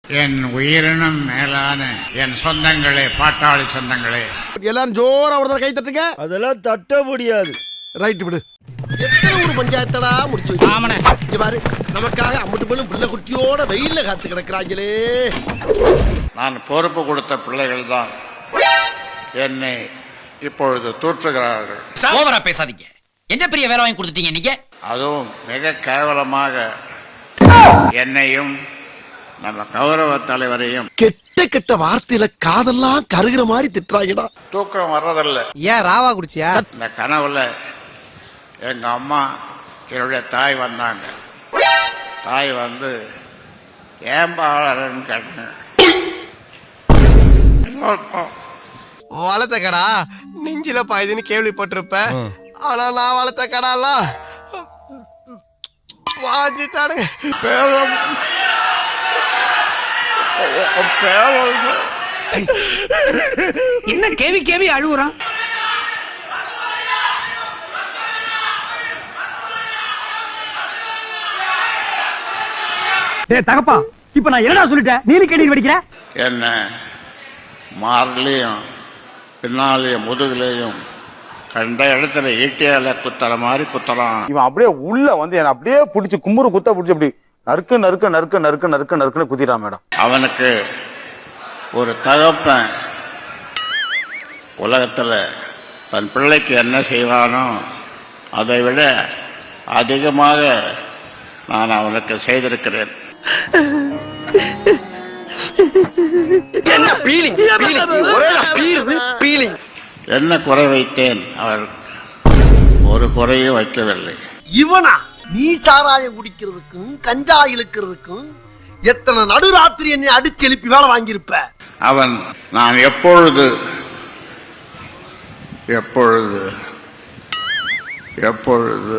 என் உயிரினும் மேலான என் சொந்தங்களே, பாட்டாளி சொந்தங்களே, எல்லாரும் ஜோரா ஒரு கை தட்டுங்க. அதெல்லாம் தட்ட முடியாது. ரைட் விடு. எத்தனை ஒரு பஞ்சாயத்தடா முடிச்சு வச்சு பாரு. நமக்காக அம்பட்டு போலும் பிள்ளை குட்டியோட வெயில்ல காத்து கிடக்குறாங்களே. நான் பொறுப்பு கொடுத்த பிள்ளைகள் தான் என்னை இப்பொழுது தூற்றுகிறார்கள். ஓவரா பேசாதீங்க. என்ன பெரிய வேலை வாங்கி கொடுத்துட்டீங்க நீங்க? அதுவும் மிக கேவலமாக என்னையும் நம்ம கௌரவ தலைவரையும் கெட்ட கெட்ட வார்த்தையில காதெல்லாம் கருகிற மாதிரி திட்டுறாங்கடா. தூக்கம் வர்றதில்ல. ஏன் ராவா குடிச்சியா? இந்த கனவுல எங்க அம்மா என்னுடைய தாய் வந்தாங்க. தாய் வந்து ஏம்பாளர்ன்னு கேட்டேன். வளர்த்த கடா நெஞ்சில பாயுதுன்னு கேள்விப்பட்டிருப்ப. ஆனா நான் வளர்த்த கடாலாம் வாஞ்சிட்டானுங்க. என்ன கேவி கேவி அழுகுறான்? தகப்பா, இப்ப நான் என்னடா சொல்லிட்டேன், நீனு கேள்வி படிக்கிற? என்ன மார்லையும் பின்னாலையும் முதுகுலையும் கண்ட இடத்துல ஈட்டியால குத்தற மாதிரி குத்தலாம். இவன் அப்படியே உள்ள வந்து என்ன அப்படியே பிடிச்சி கும்புறு குத்த பிடிச்சி அப்படி நறுக்கு நறுக்க நறுக்க நறுக்க நறுக்க நறுக்குன்னு குத்திட்டான் மேடம். அவனுக்கு ஒரு தகப்பன் உலகத்துல தன் பிள்ளைக்கு என்ன செய்வானோ அதை விட அதிகமாக நான் அவனுக்கு செய்திருக்கிறேன். என்ன குறை வைத்தேன்? அவர் ஒரு குறையும் வைக்கவில்லை. இவனா நீ சாராயம் குடிக்கிறதுக்கும் கஞ்சா இழுக்கிறதுக்கும் எத்தனை நடுராத்திரி என்னை அடிச்சு எழுப்பி வேலை வாங்கியிருப்ப. அவன் நான் எப்பொழுது எப்பொழுது எப்பொழுது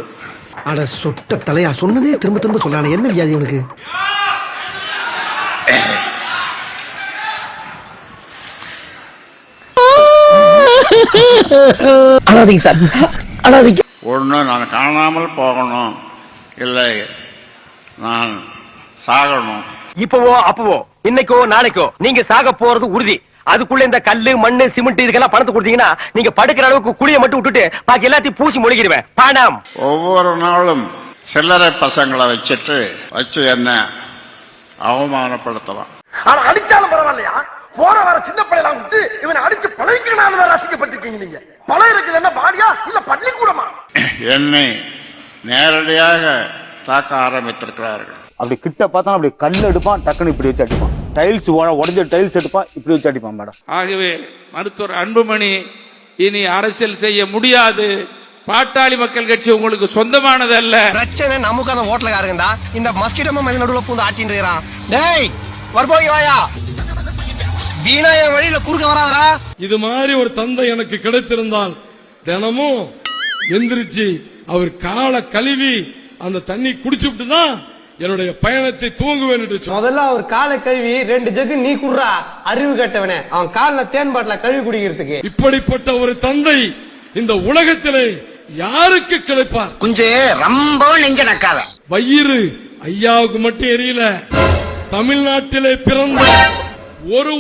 அட சொட்ட தலையா, சொன்னதே திரும்ப திரும்ப சொல்லான. என்ன வியாதி உனக்கு? அழாதீங்க சார், அழாதீங்க. ஒன்று நான் காணாமல் போகணும், இல்லை நான் சாகணும். இப்பவோ அப்பவோ இன்னைக்கோ நாளைக்கோ நீங்க சாக போறது உறுதி. அதுக்குள்ள இந்த கல்லு மண்ணு சிமெண்ட் இதுக்கெல்லாம் பணத்தை கொடுத்தீங்கன்னா நீங்க படுக்கிற அளவுக்கு குழியை மட்டும் விட்டுட்டு பாக்கி எல்லாத்தையும் பூசி மொழிகிடுவேன். பணம் ஒவ்வொரு நாளும் சில்லறை பசங்களை வச்சு என்ன அவமானப்படுத்தலாம். ஆனா அடிச்சாலும் பரவாயில்லையா? போற வர சின்ன பிள்ளைலாம் விட்டு இவனை அடிச்சு பழகிக்கணும் ரசிக்கப்பட்டிருக்கீங்க. நீங்க பழம் இருக்குது என்ன பாடியா இல்ல பள்ளிக்கூடமா? என்னை நேரடியாக தாக்க ஆரம்பித்திருக்கிறார்கள். அப்படி கிட்ட பார்த்தா அப்படி கல் எடுப்பான், டக்குன்னு இப்படி வச்சு அடிப்பான். டைல்ஸ் உடஞ்ச டைல்ஸ் எடுப்பான், இப்படி வச்சு அடிப்பான் மேடம். ஆகவே மருத்துவர் அன்புமணி இனி அரசியல் செய்ய முடியாது. பாட்டாளி மக்கள் கட்சி உங்களுக்கு சொந்தமானது அல்ல. பிரச்சனை நமக்கு அந்த ஹோட்டலுக்காரங்கடா. இந்த மஸ்கிட்டோ மதி நடுவுல பூந்து ஆட்டின்னு இருக்கான். டேய் வரபோய் வாயா, வீணாய வழியில குறுக்க வராதடா. இது மாதிரி ஒரு தந்தை எனக்கு கிடைத்திருந்தால் தினமும் எந்திரிச்சு அவர் காலை கழுவி அந்த தண்ணி குடிச்சுட்டு தான் என்னுடைய பயணத்தை துவங்குவேன் என்று முதல்ல அவர் காலை கழுவி 2 ஜக்கு நீ குடுறா. அறிவு கட்டவனே, அவன் காலில் தேன் பாட்டில கழுவி குடிக்கிறதுக்கு. இப்படிப்பட்ட ஒரு தந்தை இந்த உலகத்திலே யாருக்கு கிடைப்பார்? கொஞ்சம் ரொம்ப நெஞ்ச நக்காத. வயிறு ஐயாவுக்கு மட்டும் எரியல, தமிழ்நாட்டிலே பிறந்த ஒரு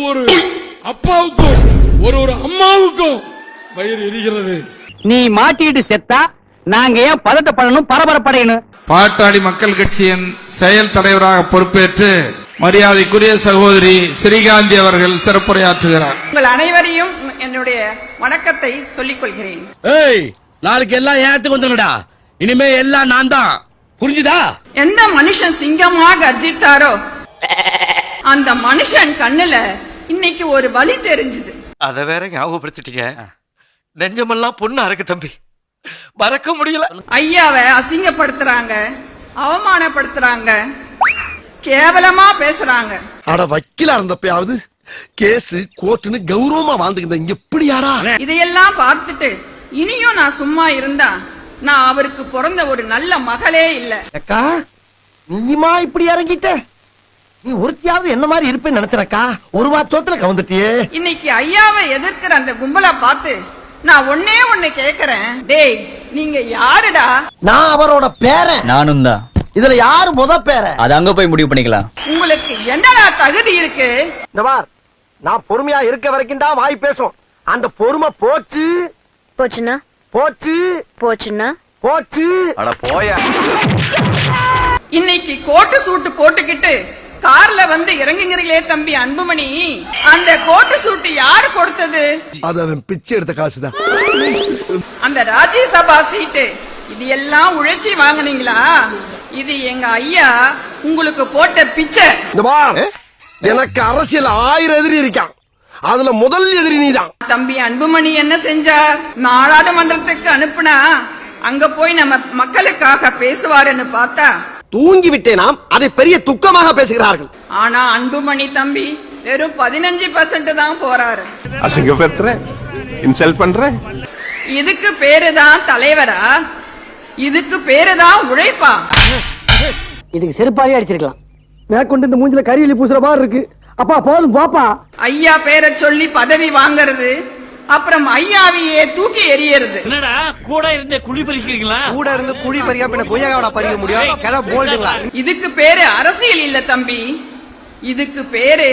அப்பாவுக்கும் ஒரு அம்மாவுக்கும் வயிறு எரிகிறது. நீ மாட்டிட்டு செத்தா நாங்க ஏன் பதட்டப்படணும், பரபரப்படையணும்? பாட்டாளி மக்கள் கட்சியின் செயல் தலைவராக பொறுப்பேற்று மரியாதைக்குரிய சகோதரி ஸ்ரீகாந்தி அவர்கள் சிறப்புரையாற்றுகிறார். உங்கள் அனைவரையும் என்னுடைய வணக்கத்தை சொல்லிக் கொள்கிறேன். நாளைக்கு எல்லாம் ஏத்துக்கு வந்துடா. இனிமே எல்லாம் நான் தான், புரிஞ்சுதா? எந்த மனுஷன் சிங்கமாக கர்ஜித்தாரோ அந்த மனுஷன் கண்ணுல இன்னைக்கு ஒரு வலி தெரிஞ்சது. அத வேற ஞாபகப்படுத்திட்டீங்க. நெஞ்சமெல்லாம் பொண்ணா இருக்கு தம்பி, மறக்க முடியல. ஐயாவை அசிங்கப்படுத்துறாங்க, அவமானப்படுத்துறாங்க, கேவலமா பேசுறாங்க. அட வக்கீலா இருந்தப்பயாவது கேஸ் கோர்ட்டுன்னு கௌரவமா வாழ்ந்துக்கிட்ட இங்க எப்படியாடா? இதையெல்லாம் பார்த்துட்டு இனியும் நான் சும்மா இருந்தா நான் அவருக்கு பிறந்த ஒரு நல்ல மகளே இல்ல. அக்கா நீயுமா இப்படி இறங்கிட்ட? நீ ஒருத்தியாவது என்ன மாதிரி இருப்பேன்னு நினைச்சறக்கா. ஒரு வாரத்துல கவுந்துட்டியே. இன்னைக்கு ஐயாவை எதிர்க்கிற அந்த கும்பலை பார்த்து நான் ஒண்ணு கேக்குறேன். டேய் நீங்க யாருடா? நான் அவரோட பேரன். நானும் தான். இதுல யாரு முத பேர? அது அங்க போய் முடிவு பண்ணிக்கலாம். உங்களுக்கு என்னடா தகுதி இருக்கு? இந்த பார், நான் பொறுமையா இருக்க வரைக்கும் தான் வாய் பேசும். அந்த பொறுமை போச்சு போச்சுன்னா போச்சு போச்சுன்னா போச்சு. அட போயா. இன்னைக்கு கோட்டு சூட்டு போட்டுக்கிட்டு கார்ல வந்து இறங்குங்கிறீங்களே தம்பி அன்புமணி, அந்த கோட்டு சூட்டு யாரு கொடுத்தது? அது அவன் பிச்சை எடுத்த காசுதான். அந்த ராஜ்யசபா சீட்டு இது எல்லாம் உழைச்சி வாங்குனீங்களா? இது எங்க ஐயா உங்களுக்கு போட்ட பிச்சை. எனக்கு அரசியல் 1000 எதிரி இருக்கான், அதுல முதல் எதிரி நீதான். தம்பி அன்புமணி என்ன செஞ்சார்? நாடாளுமன்றத்துக்கு அனுப்புனா அங்க போய் நம்ம மக்களுக்காக பேசுவாருன்னு பார்த்தா தூங்கி விட்டேனாம், அதை பெரிய துக்கமாக பேசுகிறார்கள். ஆனா அன்புமணி தம்பி வெறும் 15% தான் போறாரு. அசிங்கப்படுத்துற, இன்சல்ட் பண்ற. இதுக்கு பேருதான் தலைவரா? இதுக்கு பேருதான் உழைப்பா? இதுக்கு செருப்பாலே அடிச்சிருக்கலாம். மேற்கொண்டு இந்த மூஞ்சில கரியலி பூசுற மாதிரி இருக்கு. அப்பா போதும் பாப்பா. ஐயா பேரை சொல்லி பதவி வாங்கறது, அப்புறம் ஐயாவையே தூக்கி எறியறது. என்னடா கூட இருந்தே குழி பறிக்கிறீங்களா? கூட இருந்து குழி பறியா பின்ன கொய்யாவோட பறிக்க முடியும். கிட போல்டுங்களா. இதுக்கு பேரு அரசியல் இல்ல தம்பி, இதுக்கு பேரு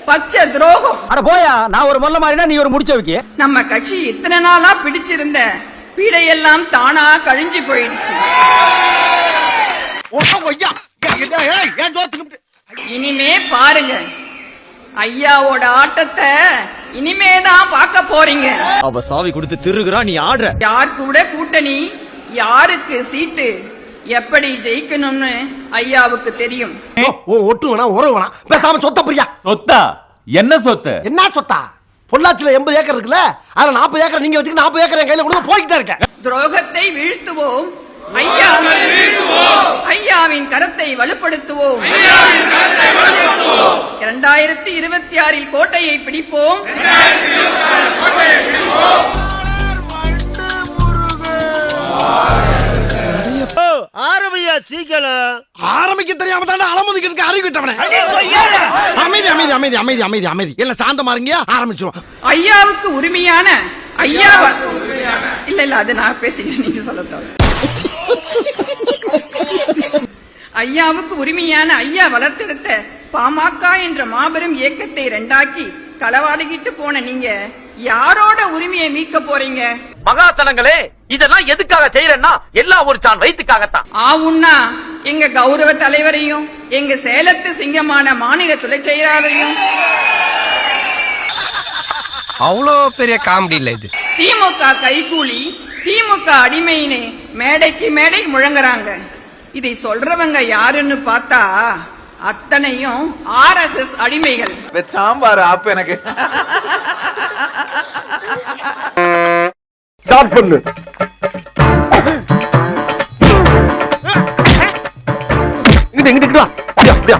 பச்சை துரோகம். அட போயா, நான் ஒரு மொல்ல மாதிரினா நீ ஒரு முடிச்ச வைக்க. நம்ம கட்சி இத்தனை நாளா பிடிச்சிருந்த பீடையெல்லாம் தானா கழிஞ்சு போயிடுச்சு. இனிமே பாருங்க, ஐயாவோட ஆட்டத்தை இனிமேதான் பார்க்க போறீங்க. அவ சாவி கொடுத்து திருகுறா, நீ ஆடுற. யார் கூட கூட்டணி, யாருக்கு சீட்டு, எப்படி ஜெயிக்கணும்னு ஐயாவுக்கு தெரியும். ஒட்டு வேணா உறவு வேணா, பேசாம சொத்த பிரியா. சொத்தா? என்ன சொத்து? என்ன சொத்தா? பொள்ளாச்சியில 80 ஏக்கர் இருக்குல்ல, அதுல 40 ஏக்கர் நீங்க வச்சுக்க, 40 ஏக்கர் என் கையில கொடுங்க, போய்கிட்டே இருக்கேன். துரோகத்தை வீழ்த்துவோம், ஐயாவின் கரத்தை வலுப்படுத்துவோம். 2026 கோட்டையை பிடிப்போம். ஆரம்பியா சீக்கிரம். ஆரம்பிக்க தெரியாம தான் அலமுதிக்கு அறிவிட்டவனே. அமைதி அமைதி அமைதி அமைதி அமைதி அமைதி, எல்லாம் சாந்தமா இருங்க, ஆரம்பிச்சுவோம். ஐயாவுக்கு உரிமையான ஐயா இல்ல இல்ல, அது நான் பேசுகிறேன், நீங்க சொல்ல. ஐயாவுக்கு உரிமையான ஐயா வளர்த்தெடுத்த பாமக என்ற மாபெரும் இயக்கத்தை 2ஆக்கி களவாடிக்கிட்டு போன நீங்க யாரோட உரிமையை மீட்க போறீங்க? மகாசனங்களே, இதெல்லாம் எதுக்காக செய்யறேன்னா எல்லாம் ஒரு சான் வயிற்றுக்காகத்தான். ஆவுன்னா எங்க கௌரவ தலைவரையும் எங்க சேலத்து சிங்கமான மாநில துணை செயலாளரையும். அவ்வளோ பெரிய காமெடி இல்ல இது. திமுக கைகூலி, திமுக அடிமைன்னு மேடைக்கு மேடை முழங்குறாங்க. இதை சொல்றவங்க யாருன்னு பார்த்தா அத்தனையும் RSS அடிமைகள். சாம்பார் ஆப் எனக்கு. ஸ்டார்ட் பண்ணு. இங்கிட்டு வா. அப்படியா அப்படியா.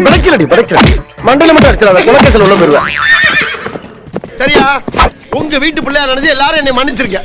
படைக்கலடி படைக்கல. மண்டல மட்டும் அடிச்சிடாத, குலக்கேசல் உள்ள போயிருவேன். சரியா? உங்க வீட்டு பிள்ளையா நினைச்சு எல்லாரும் என்னை மன்னிச்சிருக்க.